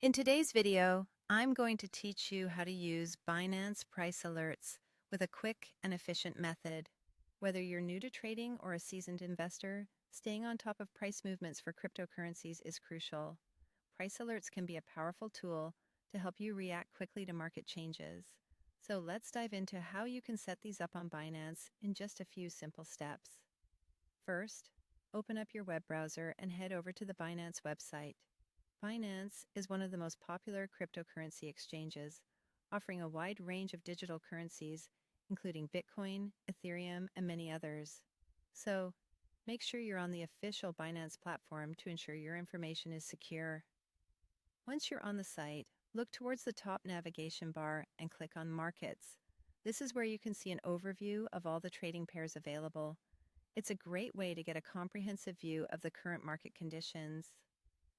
In today's video, I'm going to teach you how to use Binance price alerts with a quick and efficient method. Whether you're new to trading or a seasoned investor, staying on top of price movements for cryptocurrencies is crucial. Price alerts can be a powerful tool to help you react quickly to market changes. So let's dive into how you can set these up on Binance in just a few simple steps. First, open up your web browser and head over to the Binance website. Binance is one of the most popular cryptocurrency exchanges, offering a wide range of digital currencies, including Bitcoin, Ethereum, and many others. So, make sure you're on the official Binance platform to ensure your information is secure. Once you're on the site, look towards the top navigation bar and click on Markets. This is where you can see an overview of all the trading pairs available. It's a great way to get a comprehensive view of the current market conditions.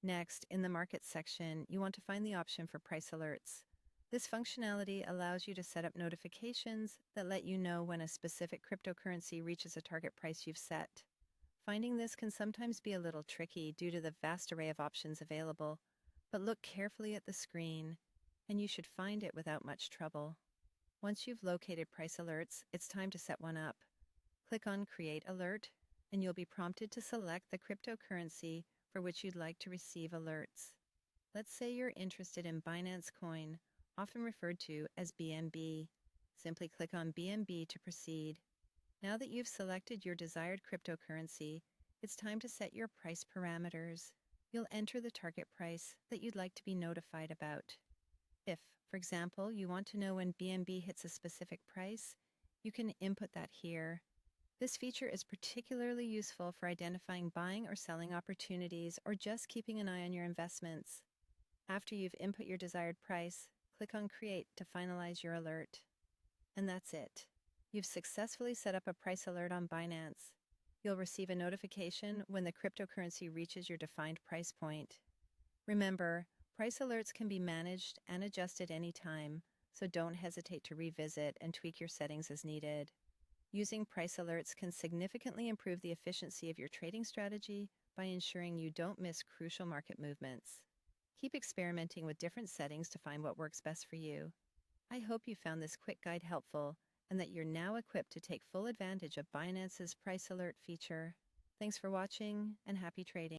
Next, in the Markets section, you want to find the option for price alerts. This functionality allows you to set up notifications that let you know when a specific cryptocurrency reaches a target price you've set. Finding this can sometimes be a little tricky due to the vast array of options available, but look carefully at the screen, and you should find it without much trouble. Once you've located price alerts, it's time to set one up. Click on Create Alert, and you'll be prompted to select the cryptocurrency for which you'd like to receive alerts. Let's say you're interested in Binance Coin, often referred to as BNB. Simply click on BNB to proceed. Now that you've selected your desired cryptocurrency, it's time to set your price parameters. You'll enter the target price that you'd like to be notified about. If, for example, you want to know when BNB hits a specific price, you can input that here. This feature is particularly useful for identifying buying or selling opportunities or just keeping an eye on your investments. After you've input your desired price, click on Create to finalize your alert. And that's it. You've successfully set up a price alert on Binance. You'll receive a notification when the cryptocurrency reaches your defined price point. Remember, price alerts can be managed and adjusted anytime, so don't hesitate to revisit and tweak your settings as needed. Using price alerts can significantly improve the efficiency of your trading strategy by ensuring you don't miss crucial market movements. Keep experimenting with different settings to find what works best for you. I hope you found this quick guide helpful and that you're now equipped to take full advantage of Binance's price alert feature. Thanks for watching and happy trading.